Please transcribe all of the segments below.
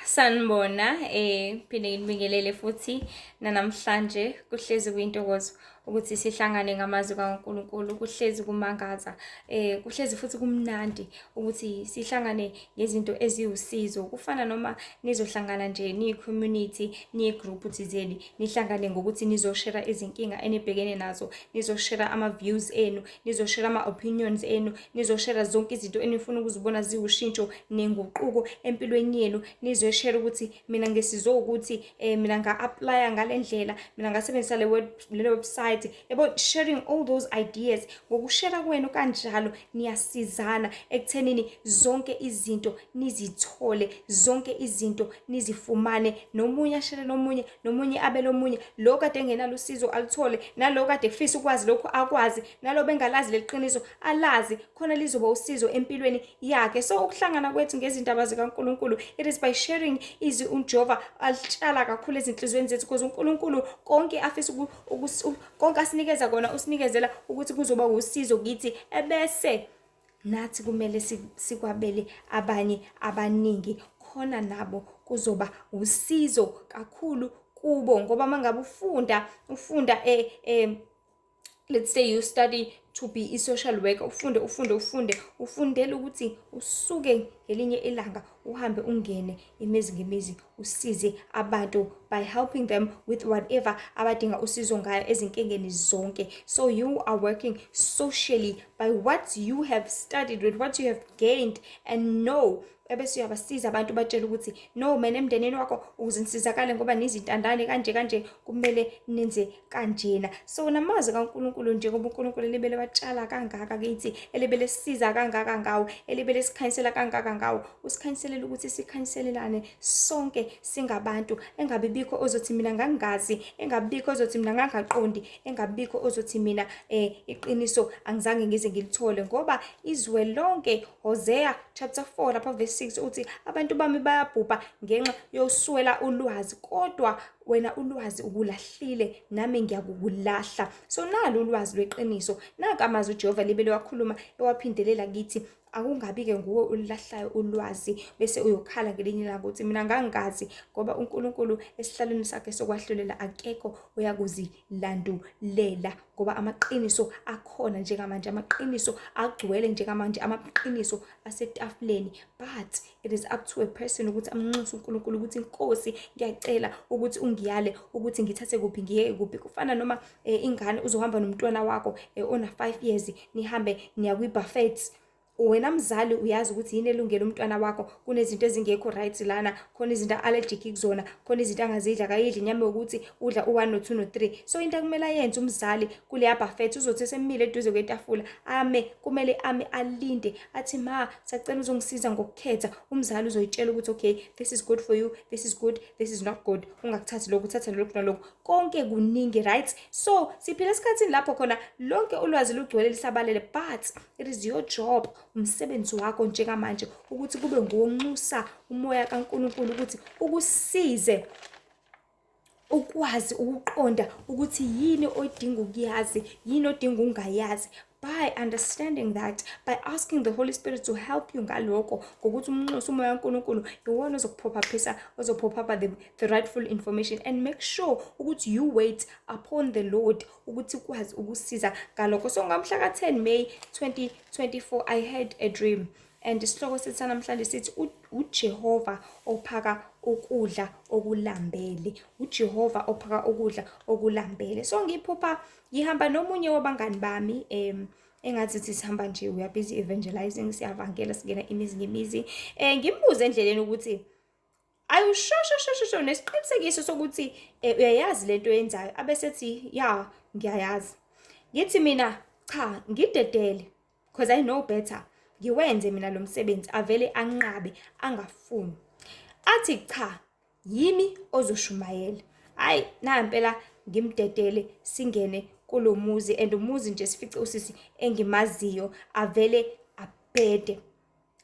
Sanibona, phinde nginibingelele futhi namhlanje kuhlezi kuyintokozo ukuthi sihlangane ngamazwi kaNkulunkulu, kuhlezi kumangaza, kuhlezi futhi kumnandi ukuthi sihlangane ngezinto eziwusizo. Kufana noma nizohlangana nje niyi-community, niyi-group thizeni, nihlangane ngokuthi nizoshera izinkinga enibhekene nazo, nizoshera ama-views enu, nizoshera ama-opinions enu, nizoshera zonke izinto enifuna ukuzibona ziwushintsho nenguquko empilweni yenu, nizoshare ukuthi mina ngesizo ukuthi mina nga-applya ngale ndlela, mina ngasebenzisa le website yabo, sharing all those ideas. Ngokushera kwenu kanjalo niyasizana ekuthenini zonke izinto nizithole, zonke izinto nizifumane, nomunye ashere nomunye, nomunye abele omunye, lo kade engenalo usizo aluthole, nalo kade efisa ukwazi lokhu akwazi, nalo bengalazi leli qiniso alazi, khona lizoba usizo empilweni yakhe. So ukuhlangana kwethu ngezindaba zikaNkulunkulu, it is by sharing izwi uJehova alitshala kakhulu ezinhlizweni zethu, because uNkulunkulu konke afisa konke asinikeza kona usinikezela ukuthi kuzoba usizo kithi, ebese nathi kumele sikwabele abanye abaningi khona nabo kuzoba usizo kakhulu kubo. Ngoba mangabe ufunda let's say you study to be i-social worker, ufundele ukuthi usuke ngelinye ilanga uhambe ungene imizi ngemizi usize abantu by helping them with whatever abadinga usizo ngayo ezinkingeni zonke. So you are working socially by what you have studied, with what you have gained and know, ebese uyabasiza abantu batshela ukuthi no mina emndenini wakho ukuze nisizakale ngoba nizintandane kanje kumele nenze kanjena. So namazwi kaNkulunkulu njengoba uNkulunkulu elibele watshala kangaka kithi, elibele siza kangaka ngawo, elibele sikhanyisela kangaka ngawo, usikhanyiselela ukuthi sikhanyiselelane sonke singabantu, engabibikho ozothi mina ngangazi, engabibikho ozothi mina ngangaqondi, engabibikho ozothi mina iqiniso angizange ngize ngilithole. Ngoba izwe lonke, Hosea chapter 4 lapha verse 6 uthi abantu bami bayabhubha ngenxa yoswela ulwazi, kodwa wena ulwazi ukulahlile nami ngiyakukulahla. So nalo ulwazi lweqiniso, naka amazwi uJehova libele wakhuluma ewaphindelela kithi, akungabi-ke nguwe ulahlayo ulwazi bese uyokhala ngelinye ilanga ukuthi mina ngangazi, ngoba uNkulunkulu esihlalweni sakhe sokwahlulela akekho uyakuzilandulela, ngoba amaqiniso akhona njengamanje, amaqiniso agcwele njengamanje, amaqiniso asetafuleni. But it is up to a person ukuthi amnxuse uNkulunkulu ukuthi Nkosi ngiyacela ukuthi ungiyale ukuthi ngithathe kuphi ngiye kuphi. Kufana noma ingane uzohamba nomntwana wakho ona 5 years, nihambe niya kwi-buffet. Wena mzali uyazi ukuthi yini elungele umntwana wakho, kunezinto ezingekho right lana, khona izinto allergic kuzona, khona izinto angazidla, akayidli inyama yokuthi udla u1 no2 no3. So into ekumele ayenze umzali kuleya buffet, uzothi semile eduze kwetafula kumele alinde athi ma sacela uzongisiza ngokukhetha. Umzali uzoyitshela ukuthi okay, this is good for you, this is good, this is not good, ungakuthathi lokhu, uthatha lokhu nalokhu, konke kuningi, right? So siphila esikhathini lapho khona lonke ulwazi lugcwele lisabalele, but it is your job, umsebenzi wakho njengamanje ukuthi kube ngonxusa umoya kaNkulunkulu ukuthi ukusize ukwazi ukuqonda ukuthi yini odinga ukuyazi, yini odinga ungayazi. By understanding that, by asking the Holy Spirit to help you ngaloko, ngokuthi umnxusa umoya kaNkulunkulu iwona ozophopha the rightful information, and make sure ukuthi you wait upon the Lord ukuthi ukwazi ukusiza ngaloko. So ngamhla ka-10 May 2024 I had a dream, and isihloko sethu namhlanje sithi uJehova ophaka ukudla okulambele, uJehova ophaka ukudla okulambele. So ngihamba nomunye wabangani bami, engathi sihamba nje, we are busy evangelizing, siyavangela, singena imizi ngemizi. Ngimbuze endleleni ukuthi ayushosho nesiqinisekiso sokuthi uyayazi lento yenzayo, abesethi ya ngiyayazi. Ngithi mina cha, ngidedele because I know better, ngiwenze mina lo msebenzi, avele anqabe angafuni. Athi cha, yimi ozoshumayela. Hayi nampela ngimdedele singene kulo muzi, and umuzi nje sifice usisi engimaziyo avele abhede.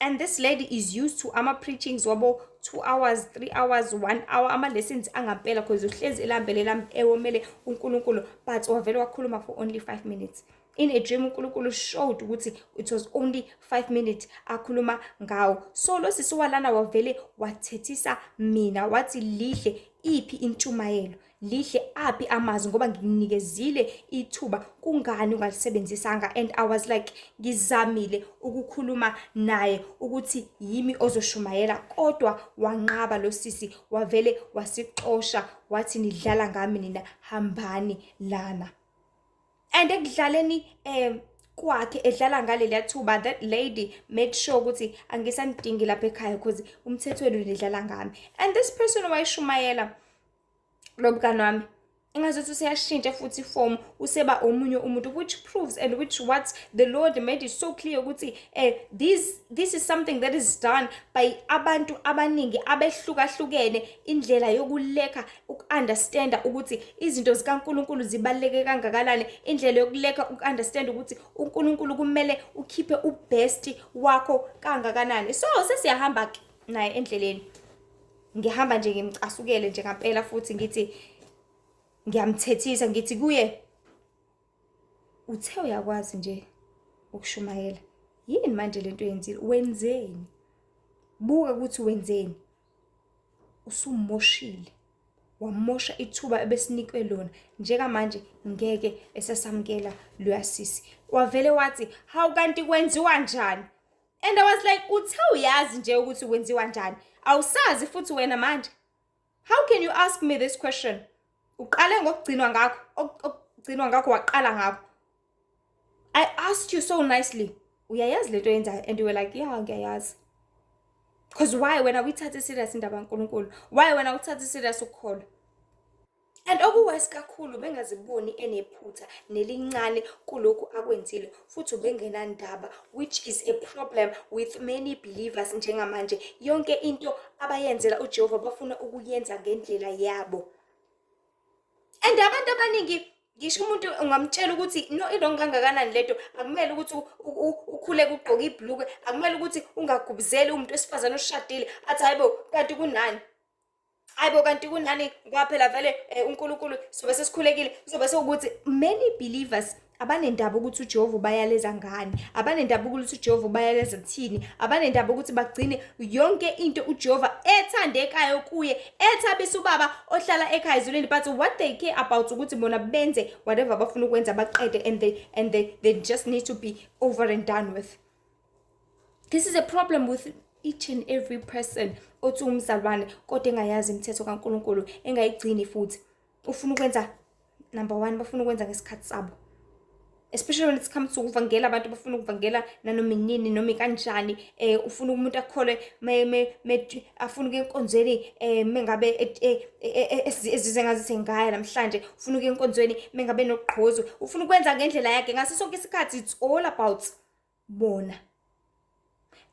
And this lady is used to ama-preachings wabo 2 hours, 3 hours, 1 hour, ama-lessons angempela because uhlezi elambele ewomele uNkulunkulu, but wavele wakhuluma for only 5 minutes. In a dream uNkulunkulu showed ukuthi it was only 5 minutes akhuluma ngawo. So lo sisi walana wavele wathethisa mina wathi lihle iphi intshumayelo, lihle aphi amazwi ngoba nginikezile ithuba, kungani ungalisebenzisanga. And I was like ngizamile ukukhuluma naye ukuthi yimi ozoshumayela, kodwa wanqaba lo sisi wavele wasixosha wathi nidlala ngami nina, hambani lana. And ekudlaleni kwakhe edlala ngaleliya thuba, that lady made sure ukuthi angisanidingi lapha ekhaya because umthetho wenu nidlala ngami. And this person wayishumayela lo mngani wami engazuthi useyashintsha futhi form, useba omunye umuntu, which proves and which what the Lord made it so clear ukuthi this is something that is done by abantu abaningi abehlukahlukene, indlela yokuleka ukunderstanda ukuthi izinto zikaNkulunkulu zibaleke kangakanani, indlela yokuleka ukunderstand ukuthi uNkulunkulu kumele ukhiphe ubest wakho kangakanani. So sesiyahamba naye endleleni, ngihamba nje ngimcasukele nje ngampela futhi ngithi ngiyamthethisa ngithi kuye, uthe uyakwazi nje ukushumayela, yini manje lento yenzile, wenzeni? Buka ukuthi wenzeni. Usumoshile, wamosha ithuba ebesinikwe lona, njengamanje ngeke esasamkela loyasisi. Wavele wathi how kanti kwenziwa njani? And I was like, uthe uyazi nje ukuthi kwenziwa njani, awusazi futhi wena manje? How can you ask me this question? Uqale ngokugcinwa ngakho, okugcinwa ngakho waqala ngakho. I asked you so nicely, uyayazi lento yenzayo? And you were like, yeah, ngiyayazi. Because why when awuyithathe serious indaba kaNkulunkulu? Why when awuthathe serious ukukholwa? And okuwesi kakhulu bengaziboni enephutha nelincane kulokhu akwenzile futhi ubengenandaba, which is a problem with many believers njengamanje. Yonke into abayenzela uJehova bafuna ukuyenza ngendlela yabo. And abantu abaningi, ngisho umuntu ungamtshela ukuthi no into kangakanani lento, akumele ukuthi ukhuleke ugqoke ibhlukwe, akumele ukuthi ungagubuzeli umuntu wesifazane oshadile, athi hayibo kanti kunani, hayibo kanti kunani ngoba phela vele uNkulunkulu sobe sesikhulekile, kuzobe sekuthi many believers abanendaba ukuthi uJehova bayaleza ngani, abanendaba ukuthi uJehova bayaleza thini, abanendaba ukuthi bagcine yonke into uJehova ethandekayo kuye, ethabisa ubaba ohlala ekhaya ezulwini, but what they care about ukuthi bona benze whatever bafuna ukwenza baqede, and they just need to be over and done with. This is a problem with each and every person othi umzalwane kodwa engayazi imithetho kaNkulunkulu, engayigcini futhi. Ufuna ukwenza number 1, bafuna ukwenza ngesikhathi sabo. Especially when it comes to ukuvangela, abantu bafuna ukuvangela nanoma inini noma kanjani. Ufuna umuntu akholwe afuna ukuya enkonzweni mengabe ezize ngazi ngaya namhlanje, ufuna ukuya enkonzweni mengabe nogqozo, ufuna ukwenza ngendlela yakhe ngaso sonke isikhathi. It's all about bona.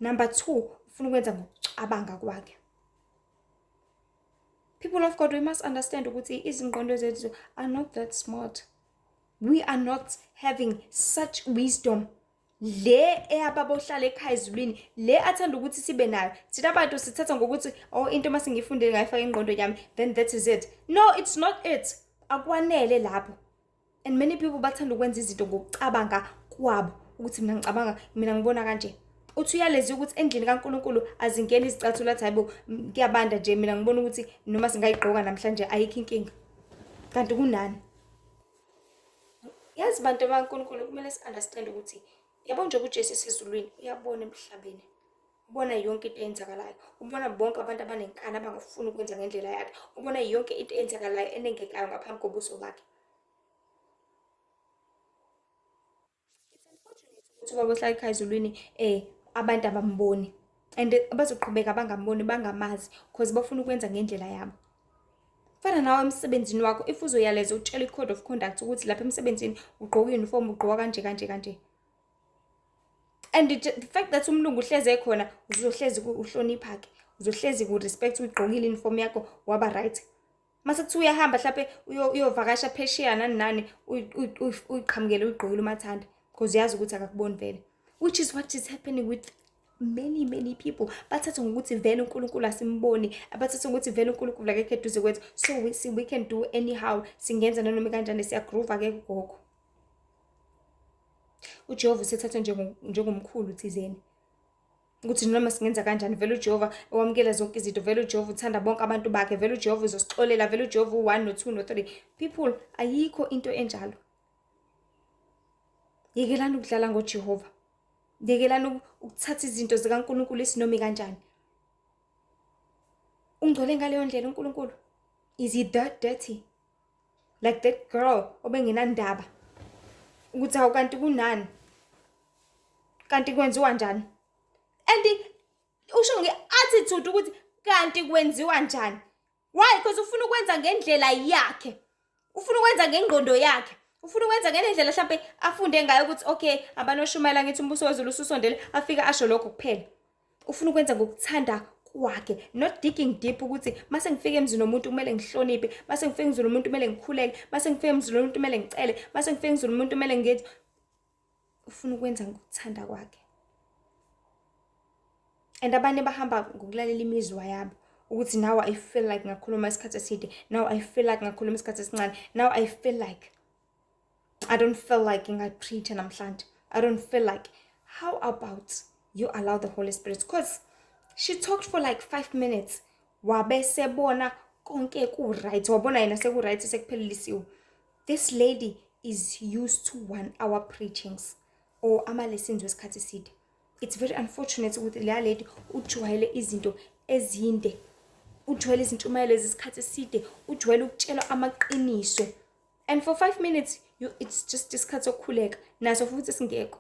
Number 2, ufuna ukwenza ngokucabanga kwakhe. People of God, we must understand ukuthi izingqondo zethu are not that smart. We are not having such wisdom. Le eyababohlala ekhaya ezulwini, le athanda ukuthi sibe nayo. Thina abantu sithatha ngokuthi into masingifundile ngayifaka ingqondo yami, then that is it. No, it's not it. Akwanele lapho. And many people bathanda ukwenza izinto ngokucabanga kwabo, ukuthi mina ngicabanga, mina ngibona kanje. Uthi uyalezi ukuthi endlini kaNkulunkulu azingeni izicathulo athi hayibo kuyabanda nje, mina ngibona ukuthi noma singayigqoka namhlanje ayikho inkinga. Kanti kunani? Yazi bantu bakaNkulunkulu, kumele si-understand ukuthi yabona nje uJesu esezulwini uyabona emhlabeni, ubona yonke into eyenzakalayo, ubona bonke abantu abanenkani abangafuni ukwenza ngendlela yakhe, ubona yonke into eyenzakalayo enengekayo ngaphambi kobuso bakhe. It's unfortunate ukuthi ubaba ohlala ekhaya ezulwini abantu abamboni, and bazoqhubeka bangamboni, bangamazi, because bafuna ukwenza ngendlela yabo. Fana nawe emsebenzini wakho, if uzoyaleza utshela i-code of conduct ukuthi lapha emsebenzini ugqoka i-uniform, ugqoka kanje kanje kanje. And the fact that umlungu uhlezi ekhona, uzohlezi uhloniphake, uzohlezi ku-respect uyigqokile i-uniform yakho waba right. Mase kuthi uyahamba mhlawumbe uyovakasha phesheya nani nani, uyiqhamukele uyigqokile umathanda, because uyazi ukuthi akakuboni vele. Which is what is happening with many people. Bathatha ngokuthi vele uNkulunkulu asimboni, abathatha ngokuthi vele uNkulunkulu akekho eduze kwethu, so we can do anyhow, singenza noma kanjani, siyagroove ke gogo. uJehova usethathwa njengomkhulu thizeni. Ukuthi noma singenza kanjani vele uJehova owamukela zonke izinto, vele uJehova uthanda bonke abantu bakhe, vele uJehova uzosixolela, vele uJehova u1 no2 no3. People, ayikho into enjalo. Yekelani ukudlala ngoJehova. Yekelani ukuthatha izinto zikaNkulunkulu isinomi kanjani. Ungcwele ngaleyo ndlela uNkulunkulu? Is he that dirty? Like that girl obengenandaba ukuthi awukanti kunani, kanti kwenziwa njani? And usho ngeattitude ukuthi kanti kwenziwa njani. Why? Because ufuna ukwenza ngendlela yakhe, ufuna ukwenza ngengqondo yakhe, ufuna ukwenza ngendlela mhlambe afunde ngayo ukuthi okay, abanoshumayela ngithi umbuso wezulu ususondele, afika asho lokho kuphela. Ufuna ukwenza ngokuthanda kwakhe, not digging deep ukuthi mase ngifike emzini nomuntu kumele ngihloniphe, mase ngifike emzini nomuntu kumele ngikhuleke, mase ngifike emzini nomuntu kumele ngicele, mase ngifike emzini nomuntu kumele ngithi. Ufuna ukwenza ngokuthanda kwakhe. And abanye bahamba ngokulalela imizwa yabo ukuthi now I feel like ngakhuluma isikhathi eside, now I feel like ngakhuluma isikhathi esincane, now I feel like I don't feel like ngapreach namhlanje, I don't feel like. How about you allow the Holy Spirit? Because she talked for like 5 minutes. Wabe sebona konke ku right, wabona yena seku right sekuphelelisiwe. This lady is used to 1 hour preachings or ama lessons wesikhathi eside. It's very unfortunate ukuthi le lady ujwayele izinto ezinde, ujwayele izintshumayelo zesikhathi eside, ujwayele ukutshela amaqiniso. And for 5 minutes it's just isikhathi sokukhuleka naso futhi singekho.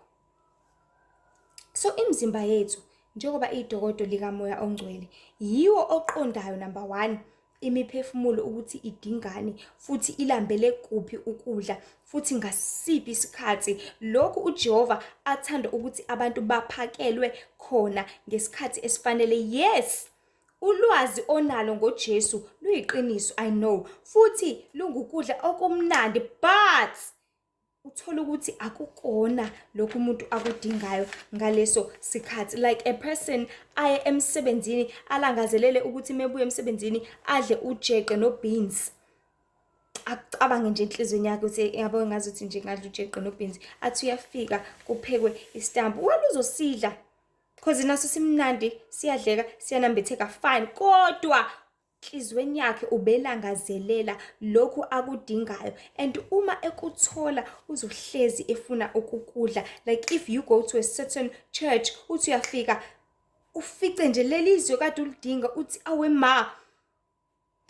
So imizimba yethu njengoba idokodo likamoya ongcwele yiwo oqondayo number 1 imiphefumulo ukuthi idingani futhi ilambele kuphi ukudla futhi ngasiphi isikhathi lokhu uJehova athanda ukuthi abantu baphakelwe khona ngesikhathi esifanele. Yes, ulwazi onalo ngoJesu luyiqiniso, I know, futhi lungukudla okumnandi, but uthola ukuthi akukona lokhu umuntu akudingayo ngaleso sikhathi. Like a person aye emsebenzini alangazelele ukuthi mebuye emsebenzini adle ujeqe no beans, acabange nje enhlizweni yakhe ukuthi yabo ngazuthi nje ngadla ujeqe no beans, athi uyafika kuphekwe istampu wena uzosidla because naso simnandi, siyadleka, siyanambitheka fine, kodwa inhlizweni yakhe ubelangazelela lokhu akudingayo. And uma ekuthola uzohlezi efuna ukukudla. Like if you go to a certain church uthi uyafika ufice nje lelizwe kade ulidinga uthi awe ma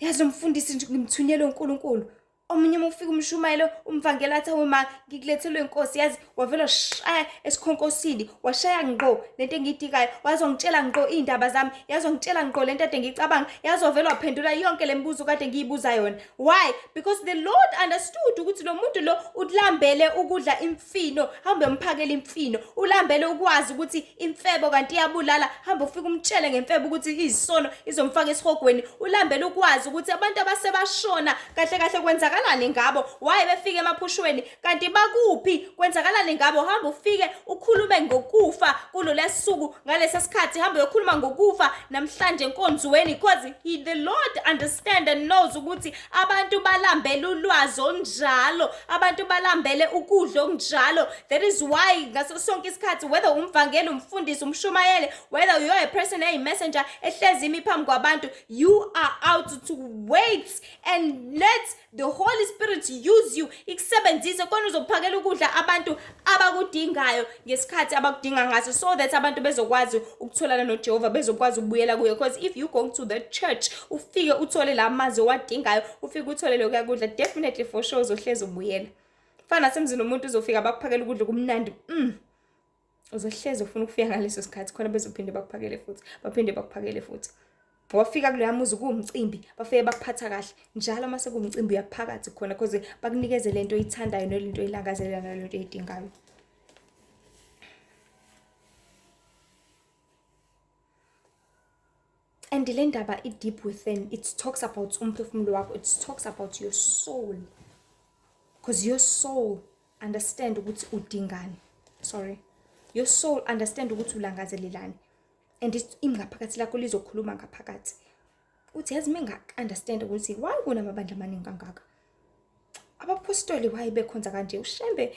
yazi umfundisi nje ngimthunyelwe uNkulunkulu. Omunye mufika umshumayelo umvangela athi awe ma ngikulethelwe inkosi, yazi wavela shaya esikhonkosini, washaya ngqo lento engidikayo, wazongitshela ngqo indaba zami, yazongitshela ngqo lento ade ngicabanga, yazovela waphendula yonke lembuzo kade ngiyibuza yona. Why? Because the Lord understood ukuthi lo muntu lo ulambele ukudla imfino, hambe umphakela imfino, ulambele ukwazi ukuthi imfebo kanti iyabulala, hambe ufike umtshele ngemfebo ukuthi izisono izomfaka esihogweni, ulambele ukwazi ukuthi abantu abasebashona kahle kahle kwenzakala ngabo, why befike emaphushweni kanti bakuphi kwenzakalani ngabo, hamba ufike ukhulume ngokufa kulo lesuku ngalesa sikhathi, hamba uyokhuluma ngokufa namhlanje enkonzweni, because the Lord understand and knows ukuthi abantu balambele ulwazi onjalo, abantu balambele ukudla onjalo. That is why ngaso sonke isikhathi, whether umvangeli, umfundisi, umshumayele, whether you are a person a messenger ehlezi imiphambi kwabantu, you are out to wait and let the Holy Spirit use you, ikusebenzise khona uzophakela ukudla abantu abakudingayo ngesikhathi abakudinga ngaso, so that abantu bezokwazi ukutholana noJehova, bezokwazi ukubuyela kuye. Because if you go to the church ufike uthole lamazwi owadingayo, ufike uthole lokho kudla, definitely for sure uzohlezi ubuyela. Fana semzini umuntu uzofika bakuphakela ukudla kumnandi, uzohlezi ufuna ukufika ngaleso sikhathi khona bezophinde bakuphakele futhi, baphinde bakuphakele futhi. Wafika kulo yamuzi kuumcimbi bafike bakuphatha kahle njalo mase kuumcimbi yaphakathi khona because bakunikeze lento oyithandayo nolento oyilangazelela nalento oyidingayo. And le ndaba deep within, it talks about umphefumulo wakho, it talks about your soul, because your soul understand ukuthi udingani. Your soul understand ukuthi ulangazelelani. And ingaphakathi lakho lizokhuluma ngaphakathi uthi yazi menga understand ukuthi why kunamabandla amaningi kangaka, Abapostoli waye bekhonza kanje ushembe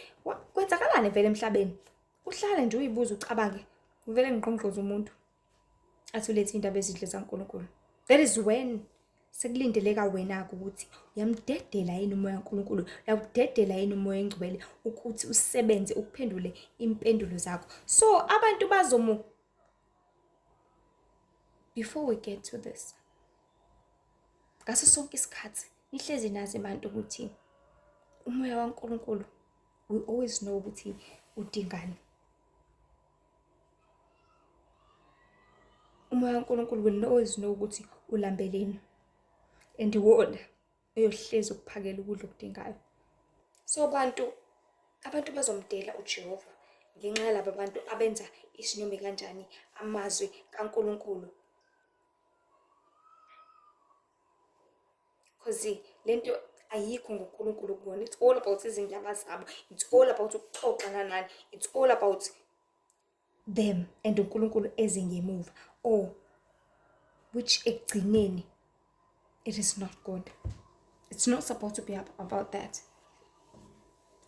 kwenzakalani vele emhlabeni? Uhlale nje uyibuza ucabange uvele ngqongqoze umuntu athi ulethe indaba ezinhle zaNkulunkulu. That is when sekulindeleka wena-ke ukuthi uyamdedela yini umoya kaNkulunkulu, uyawudedela yini umoya engcwele ukuthi usebenze ukuphendule impendulo zakho. So abantu before we get to this, ngaso sonke isikhathi nihlezi nazi abantu ukuthi umoya kaNkulunkulu, we always know ukuthi udingani. Umoya kaNkulunkulu will always know ukuthi ulambeleni, and iwona uyohlezi ukuphakela ukudla okudingayo. So abantu bazomdela uJehova ngenxa yalabo bantu abenza isinome kanjani amazwi kaNkulunkulu. Because lento ayikho ngoNkulunkulu kubona. It's all about izindaba zabo. It's all about ukuxoxa nani. It's all about them and uNkulunkulu ezingemuva, or which ekugcineni it is not God. It's not supposed to be about that.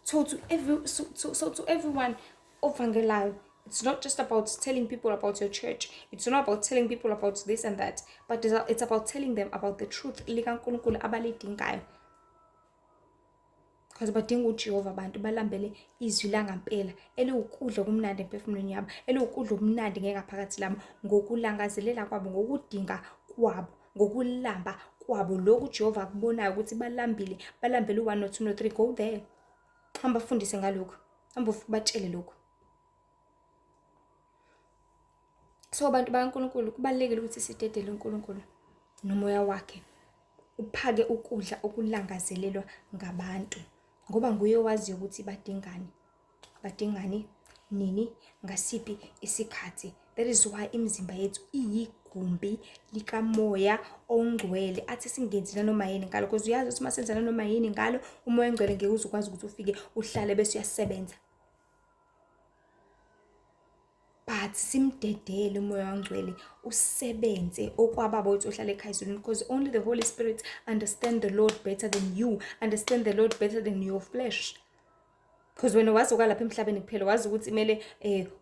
So to everyone ovangelayo, it's not just about telling people about your church. It's not about telling people about this and that, but it's about telling them about the truth likaNkulunkulu abalidingayo. Because badinga uJehova abantu balambele izwi langampela eliwukudla okumnandi emphefumulweni yabo, eliwukudla okumnandi ngengaphakathi labo, ngokulangazelela kwabo, ngokudinga kwabo, ngokulamba kwabo lokhu uJehova akubonayo ukuthi balambile, balambele u1 no 2 no 3. Go there, hamba fundise ngalokho, hamba batshele lokho. So abantu bakaNkulunkulu kubalekile ukuthi sidedele uNkulunkulu nomoya wakhe, uphake ukudla okulangazelelwa ngabantu, ngoba nguye owazi ukuthi badingani nini, ngasiphi isikhathi. That is why imizimba yethu iyigumbi likamoya ongcwele, athi singenzi noma yini ngalo, because uyazi ukuthi masenza noma yini ngalo, umoya ongcwele ngeke uzokwazi ukuthi ufike uhlale bese uyasebenza. But simdedele umoya ongcwele usebenze okwababa wethu ohlala ekhaya ezulwini, because only the Holy Spirit understand the Lord better than you, understand the Lord better than your flesh. Because wena wazi okwalapha emhlabeni kuphela, wazi ukuthi kumele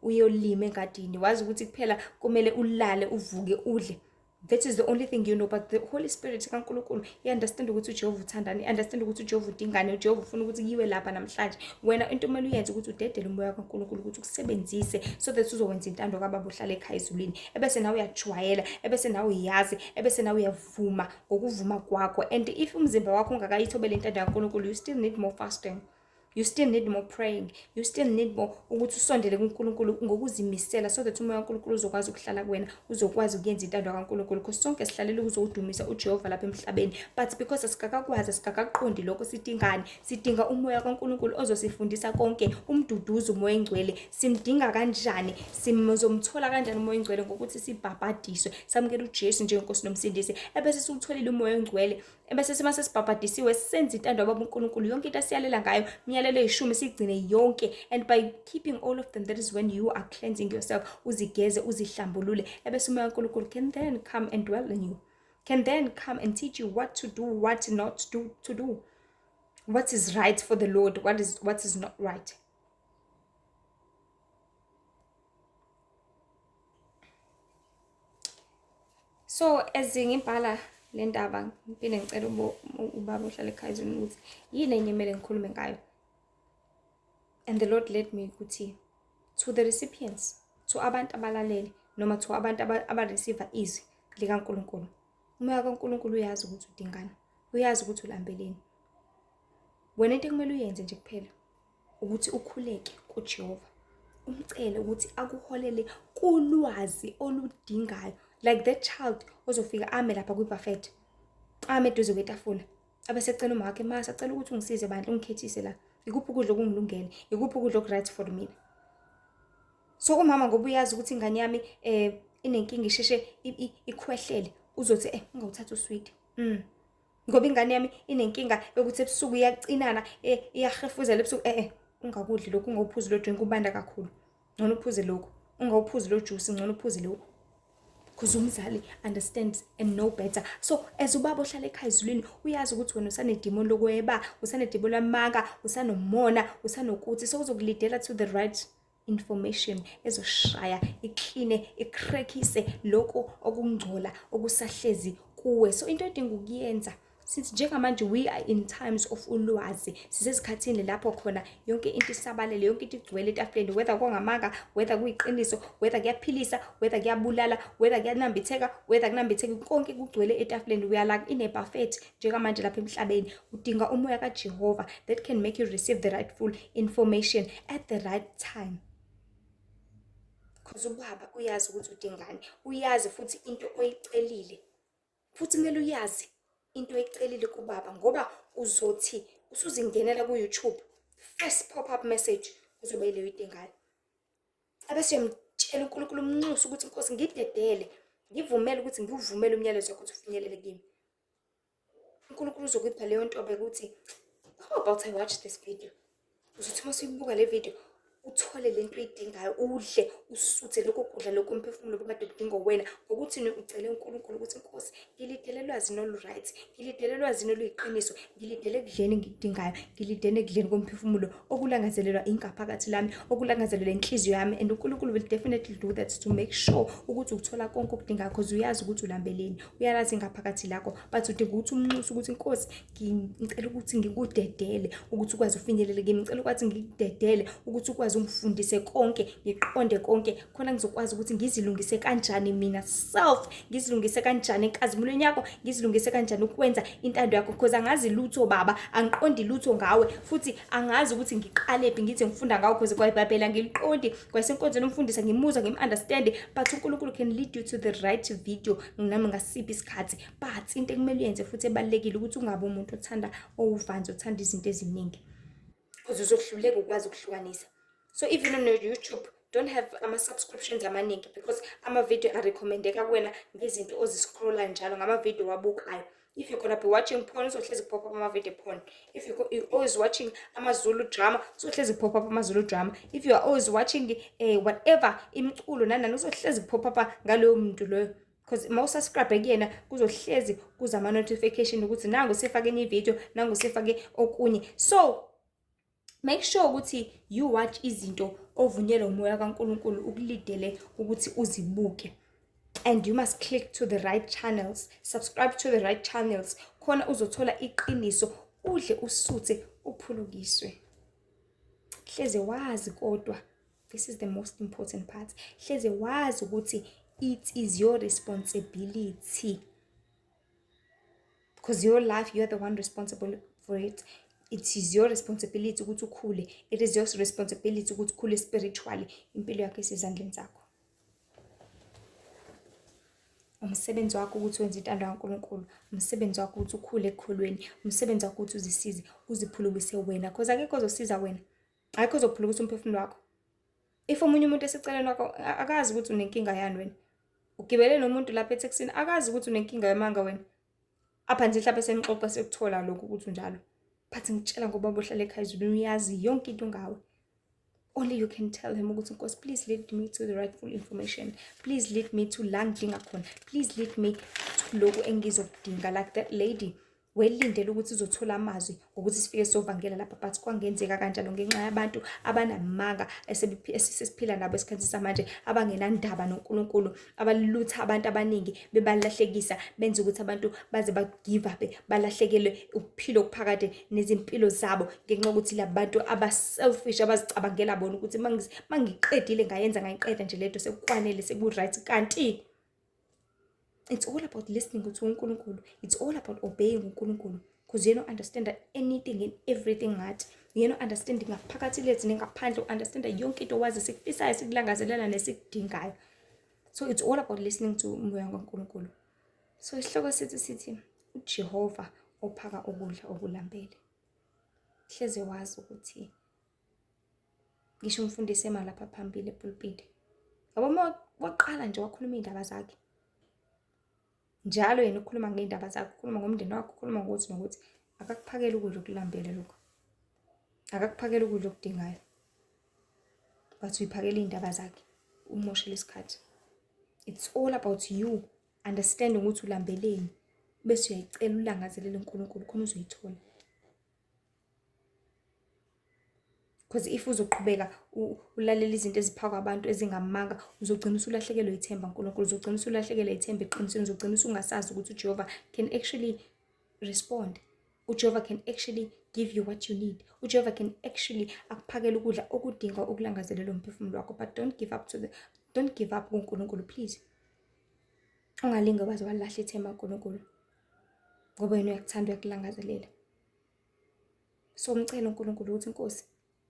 uyolima engadini, wazi ukuthi kuphela kumele ulale uvuke udle. That is the only thing you know. But the Holy Spirit kaNkulunkulu, you understand ukuthi uJehova uthandani, you understand ukuthi uJehova udingani, uJehova ufuna ukuthi kiwe lapha namhlanje. Wena into kumele uyenze ukuthi udedele umoya kaNkulunkulu ukuthi ukusebenzise, so that uzokwenza intando kababa ohlala ekhaya ezulwini. Ebese nawe uyajwayela, ebese nawe uyazi, ebese nawe uyavuma ngokuvuma kwakho. And if umzimba wakho ungakayithobela intando kaNkulunkulu, you still need more fasting. You still need more praying. You still need more ukuthi usondele kuNkulunkulu ngokuzimisela, so that umoya kaNkulunkulu uzokwazi ukuhlala kuwena, uzokwazi ukuyenza intando kaNkulunkulu. Because sonke sihlalela ukuzowudumisa uJehova lapha emhlabeni, but because asikakakwazi, asikakaqondi lokho sidingani, sidinga umoya kaNkulunkulu ozosifundisa konke, umduduzo umoya engcwele. Simdinga kanjani, simzomthola kanjani umoya engcwele? Ngokuthi sibhabhadiswe, samukele uJesu njengenkosi nomsindisi, ebese siwutholile umoya engcwele, ebese semase sibhabhadisiwe senze intando yababa uNkulunkulu. Yonke into asiyalela ngayo, imiyalelo eyishumi sigcine yonke, and by keeping all of them, that is when you are cleansing yourself, uzigeze, uzihlambulule. Ebese umoya kaNkulunkulu can then come and dwell in you, can then come and teach you what to do, what not to do, what is right for the Lord, what is not right. So as ngibhala le ndaba, ngipinde ngicela ubaba ohlala ekhaya ezweni ukuthi yini enye kumele ngikhulume ngayo. And the Lord led me ukuthi to the recipients, to abantu abalaleli, noma to abantu abareceive izwi likaNkulunkulu. Umoya kaNkulunkulu uyazi ukuthi udingani, uyazi ukuthi ulambeleni. Wena into kumele uyenze nje kuphela ukuthi ukhuleke kuJehova, umcele ukuthi akuholele kulwazi oludingayo. Like that child ozofika ame lapha kwibuffet, ame eduze kwetafula, abesecela uma wakhe, mase acela ukuthi ungisize bandla, ungikhethise la, ikuphi ukudla okungilungele, ikuphi ukudla okuright for mina. So umama ngoba uyazi ukuthi ingane yami inenkinga isheshe ikhwehlele, uzothi ungawuthatha usweet. Ngoba ingane yami inenkinga yokuthi ebusuku iyacinana, iyahefuzela ebusuku, ungakudli lokhu, ungawuphuzi lo drink ubanda kakhulu, ngcono uphuze lokhu, ungawuphuzi lo juice, ngcono uphuze lokhu. because umzali understands and know better. So as ubaba ohlala ekhaya ezulwini uyazi ukuthi wena usanedimoni lokweba, usanedimoni lamanga, usanomona, usanokuthi, so uzokulidela to the right information ezoshaya ikline ikrekise lokho okungcola okusahlezi kuwe. So into edinga ukuyenza, since njengamanje we are in times of ulwazi, sisezikhathini lapho khona yonke into isabalele, yonke into igcwele etafuleni, whether kongamanga, whether kuyiqiniso, whether kuyaphilisa, whether kuyabulala, whether kuyanambitheka, whether kunambitheki, konke kugcwele etafuleni. We are like in a buffet njengamanje lapha emhlabeni. Udinga umoya kaJehova that can make you receive the rightful information at the right time. Because ubaba uyazi ukuthi udingani, uyazi futhi into oyicelile, futhi kumele uyazi into oyicelile kubaba, ngoba uzothi usuzingenela ku-YouTube, first pop-up message kuzoba yileyo idingayo. Abese uyamtshela uNkulunkulu umnxusa ukuthi Nkosi ngidedele, ngivumele ukuthi ngiwuvumele umyalezo wakho ukuthi ufinyelele kimi. uNkulunkulu uzokupha leyo nto bekuthi, how about I watch this video? Uzothi uma usibuka le video uthole lento oyidingayo, udle usuthe lokho kudla lokho umphefumulo obekade kudinga wena, ngokuthi ucele uNkulunkulu ukuthi Nkosi ngilidele elwazini olu-right, ngilidele elwazini oluyiqiniso, ngilidele ekudleni engikudingayo, ngilidele ekudleni komphefumulo okulangazelelwa ingaphakathi lami, okulangazelelwa inhliziyo yami. And uNkulunkulu will definitely do that to make sure ukuthi uthola konke okudingayo, because uyazi ukuthi ulambeleni, uyalazi ingaphakathi lakho. But udinga ukuthi umnxusa ukuthi Nkosi ngicela ukuthi ngikudedele ukuthi ukwazi ufinyelele kimi, ngicela ukuthi ngikudedele ukuthi ukwazi ungifundise konke, ngiqonde konke, khona ngizokwazi ukuthi ngizilungise kanjani mina self, ngizilungise kanjani enkazimulweni yakho, ngizilungise kanjani ukwenza intando yakho, because angazi lutho baba, angiqondi lutho ngawe, futhi angazi ukuthi ngiqalephi ngithi ngifunda ngawo, because kwayiBhayibheli ngiliqondi, kwayisenkonzweni umfundisa ngimuzwa ngim-understand, but uNkulunkulu can lead you to the right video nami ngasiphi isikhathi. But into ekumele uyenze futhi ebalulekile ukuthi ungabe umuntu othanda owuvanzi, othanda izinto eziningi, because uzohluleka ukwazi ukuhlukanisa. So even on your YouTube, don't have ama-subscriptions amaningi, because ama-video arecommendeka kuwena ngezinto oziscrolla njalo, ngama-video wabukayo. If you're gonna be watching porn, uzohlezi pop up ama-video porn. If you're always watching amaZulu drama, uzohlezi pop up amaZulu drama. If you are always watching whatever imculo nanani, uzohlezi pop up ngaloyo muntu loyo, because mawusubscribe kuyena kuzohlezi kuza ama-notification ukuthi nangu sifake enye ivideo, nangu sifake okunye. So make sure ukuthi you watch izinto ovunyelwa umoya kaNkulunkulu ukulidele ukuthi uzibuke. And you must click to the right channels, subscribe to the right channels, khona uzothola iqiniso, udle usuthe uphulukiswe. Hleze wazi kodwa, this is the most important part, hleze wazi ukuthi it is your responsibility, because your life, you are the one responsible for it. It is your responsibility ukuthi ukhule. It is your responsibility ukuthi ukhule spiritually. Impilo yakho isezandleni zakho. Umsebenzi wakho ukuthi wenze intando kaNkulunkulu, umsebenzi wakho ukuthi ukhule ekukholweni, umsebenzi wakho ukuthi uzisize, uziphulukise wena, because akekho ozosiza wena, akekho ozophulukisa umphefumulo wakho. If omunye umuntu eseceleni wakho akazi ukuthi unenkinga yani wena, ugibele nomuntu lapha eTexini akazi ukuthi unenkinga yamanga wena, apha nje mhlawumbe senixoxa sekuthola lokho ukuthi unjalo. But ngitshela ngoba bohlala ekhaya ezulwini uyazi yonke into ngawe. Only you can tell him ukuthi Nkosi, please lead me to the rightful information, please lead me to la ngidinga khona, please lead me to lokhu engizokudinga. Like that lady welindele ukuthi izothola amazwi ukuthi sifike sovangela lapha, but kwangenzeka kanjalo ngenxa yabantu abanamanga esesiphila nabo esikhathini samanje, abangenandaba noNkulunkulu, abalutha abantu abaningi bebalahlekisa, benza ukuthi abantu baze ba-give up, balahlekelwe ukuphila okuphakade nezimpilo zabo ngenxa yokuthi labantu aba-selfish abazicabangela bona ukuthi mangiqedile ngayenza ngayiqeda nje lento sekukwanele seku-right. Kanti it's all about listening to uNkulunkulu. It's all about obeying uNkulunkulu, because you don't understand anything and everything ngathi. You don't understand ngaphakathi lethu nengaphandle, understand yonke into wazi sikufisayo, sikulangazelela nesikudingayo. So it's all about listening to umoya kaNkulunkulu. So isihloko sethu sithi uJehova ophaka ukudla okulambele. Hleze wazi ukuthi ngisho umfundisi emalapha phambili epulpit, yabo waqala nje wakhuluma indaba zakhe, njalo yena ukhuluma ngeindaba zakhe, ukhuluma ngomndeni wakho, ukhuluma ngokuthi nokuthi, akakuphakela ukudla okulambele lokho, akakuphakela ukudla okudingayo, but uyiphakela iy'ndaba zakhe, umoshela isikhathi. It's all about you understanding ukuthi ulambeleni, bese uyayicela ulangazelele uNkulunkulu khona uzoyithola. Because if uzoqhubeka ulalela izinto eziphakwa abantu ezingamanga, uzogcina usulahlekelwe ithemba uNkulunkulu, uzogcina usulahlekelwe ithemba eqinisweni, uzogcina usungasazi ukuthi uJehova can actually respond. uJehova can actually give you what you need. uJehova can actually akuphakela ukudla okudinga ukulangazelela umphefumulo wakho. But don't give up kuNkulunkulu, please. Ungalinge waze walahla ithemba kuNkulunkulu, ngoba yena uyakuthanda, uyakulangazelela. So umcela uNkulunkulu ukuthi Nkosi,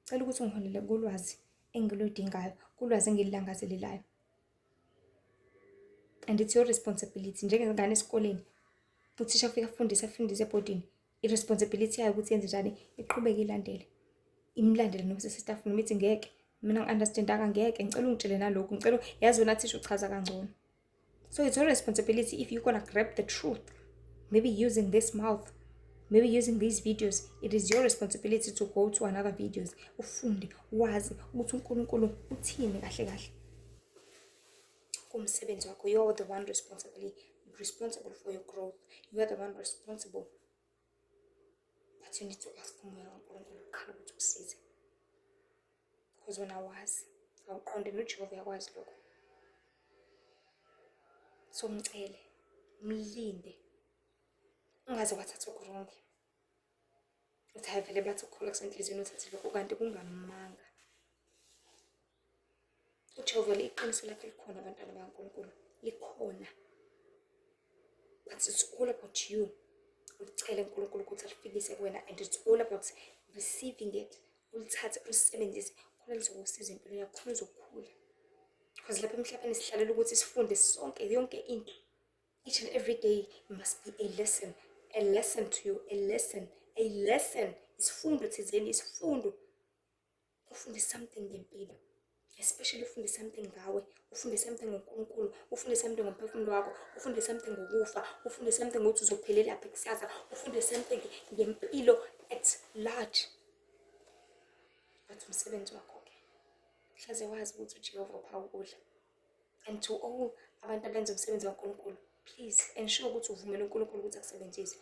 cela ukuthi ungiholele kulwazi engiludingayo, kulwazi engililangazelelayo. And it's your responsibility. Njengengane esikoleni, uthisha ufika afundise ebhodini, i-responsibility yayo ukuthi yenze njani, iqhubeke ilandele. Imlandele noma sesitafini, noma ithi ngeke, mina ngi-understand-anga ngeke, ngicela ungitshele nalokhu, ngicela yazi wena thisha uchaza kangcono. So it's your responsibility if you're gonna grab the truth, maybe using this mouth, maybe using these videos, it is your responsibility to go to another videos, ufunde, wazi ukuthi uNkulunkulu uthini kahle kahle. Kumsebenzi wakho, you are the one responsible for your growth. You are the one responsible. But you need to ask umoya kaNkulunkulu uqala ukuthi usize. Because wena wazi, awuqonde noJehova uyakwazi lokho. So mcele, mlinde, ungaze wathatha okurongi. Uthi hayi vele bathi ukukholwa kusenhliziyweni uthathe lokho, kanti kungamanga. uJehova iqiniso lakhe likhona abantwana bakaNkulunkulu, likhona. But it's all about you. Ulicele uNkulunkulu ukuthi alifikise kuwena, and it's all about receiving it. Ulithathe, ulisebenzise, khona lizokusiza impilo yakho, khona uzokhula. Because lapha emhlabeni sihlalela ukuthi sifunde sonke, yonke into. Each and every day must be a lesson to you, a lesson. Isifundo thizeni, isifundo. Ufunde something ngempilo. Especially ufunde something ngawe, ufunde something ngoNkulunkulu, ufunde something ngomphefumulo wakho, ufunde something ngokufa, ufunde something ukuthi uzophelela lapha kusasa, ufunde something ngempilo at large. But umsebenzi wakho ke, hlaze wazi ukuthi uJehova upha ukudla. And to all abantu abenza umsebenzi kaNkulunkulu, please ensure ukuthi uvumela uNkulunkulu ukuthi akusebenzise.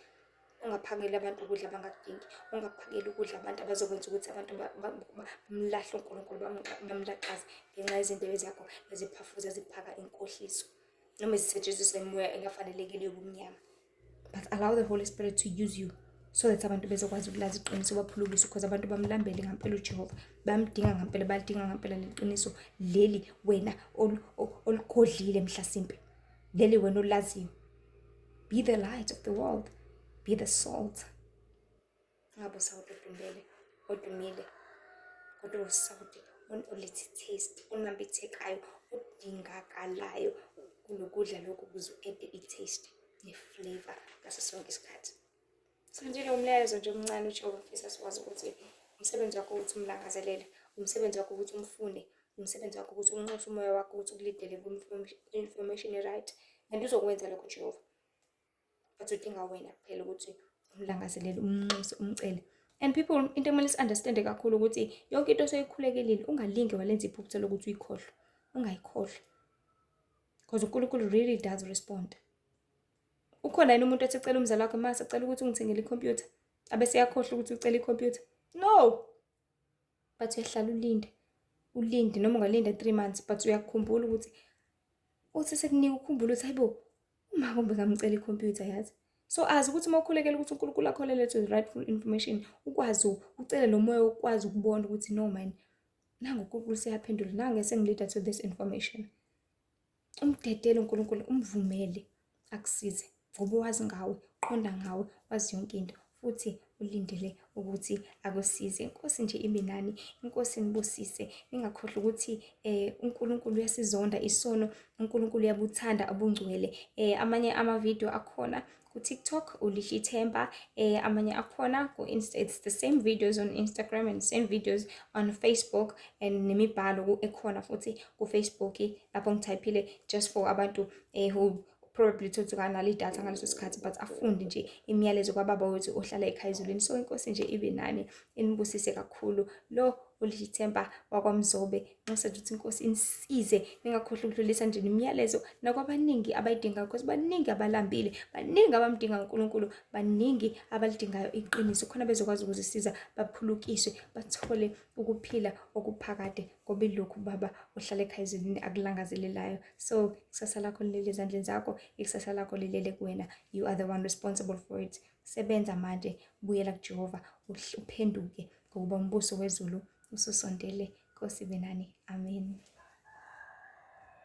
Ungaphakeli abantu ukudla abangakudingi, ungaphakeli ukudla abantu abazokwenza ukuthi abantu bamlahle uNkulunkulu, bamlaqaze ngenxa yezinto zakho eziphafuza ziphaka inkohliso noma ezisetshenziswa imoya engafanelekile yobumnyama. But allow the Holy Spirit to use you so that abantu bezokwazi ukulazi iqiniso, baphulukise, because abantu bamlambele ngempela uJehova, bamdinga ngempela, balidinga ngempela leqiniso leli wena olukhodlile mhlasimpe, leli wena olaziyo. Be the light of the world. Be the salt. Ungabe usawuthi udumbele, odumile, kodwa usawuthi olethi taste, unambithekayo, udingakalayo kulokudla lokhu ukuze u-add i-taste ne-flavor ngaso sonke isikhathi. So nje lo mlayezo nje omncane uJehova ufisa sikwazi ukuthi umsebenzi wakho ukuthi umlangazelele, umsebenzi wakho ukuthi umfune, umsebenzi wakho ukuthi unxuse umoya wakho ukuthi ukulidele ku-information right. And uzokwenza lokho uJehova. But udinga wena kuphela ukuthi umlangazelele, umnxuse, umcele. And people, into ekumele si-understande kakhulu ukuthi yonke into oseyikhulekelile, ungalinge walenza iphupho lokuthi uyikhohlwe. Ungayikhohlwa. Because uNkulunkulu really does respond. Ukhona yini umuntu ecela umzali wakhe mase ecela ukuthi ungithengele ikhompyutha, abese yakhohlwa ukuthi ucela ikhompyutha? No. But uyahlala ulinde noma ungalinda 3 months, but uyakukhumbula ukuthi uthi sekunika ukukhumbula ukuthi hayibo, uma kumbe ngamcela ikhompyutha yazi. So azi ukuthi uma ukhulekela ukuthi uNkulunkulu akholele to the rightful information, ukwazi ucele nomoya ukwazi ukubona ukuthi no man, nangu uNkulunkulu seyaphendula, nangu sengilida to this information. Umdedele uNkulunkulu, umvumele akusize ngoba wazi ngawe, uqonda ngawe, wazi yonke into futhi ulindele ukuthi akusize. Inkosi nje ibe nani, inkosi nibusise. Ningakhohlwa ukuthi uNkulunkulu uyasizonda isono, uNkulunkulu uyabuthanda abungcwele. Amanye ama-video akhona ku-TikTok uLihle Ithemba, amanye akhona ku-Insta, it's the same videos on Instagram and same videos on Facebook, and nemibhalo ekhona futhi ku-Facebook lapho ngithayiphile just for abantu who probably thothukana idatha ngaleso sikhathi, but afunde nje imiyalezo kwababa wethu ohlala ekhaya ezulwini. So inkosi nje ibe nani, inibusise kakhulu. Lo uLithemba wakwaMzobe. Ngisathi ukuthi inkosi inisize, ningakhohlwa ukudlulisa nje imiyalezo nakwabaningi abayidingayo, because baningi abalambile, baningi abamdinga uNkulunkulu, baningi abalidingayo iqiniso khona bezokwazi ukuzisiza, baphulukiswe, bathole ukuphila okuphakade, ngoba ilokhu Baba uhlala ekhaya ezulwini akulangazelelayo. So ikusasa lakho lilele ezandleni zakho, ikusasa lakho lilele kuwena. You are the one responsible for it. Sebenza manje, buyela kuJehova, uphenduke ngoba umbuso wezulu ususondele. Nkosi ibe nani. Amen.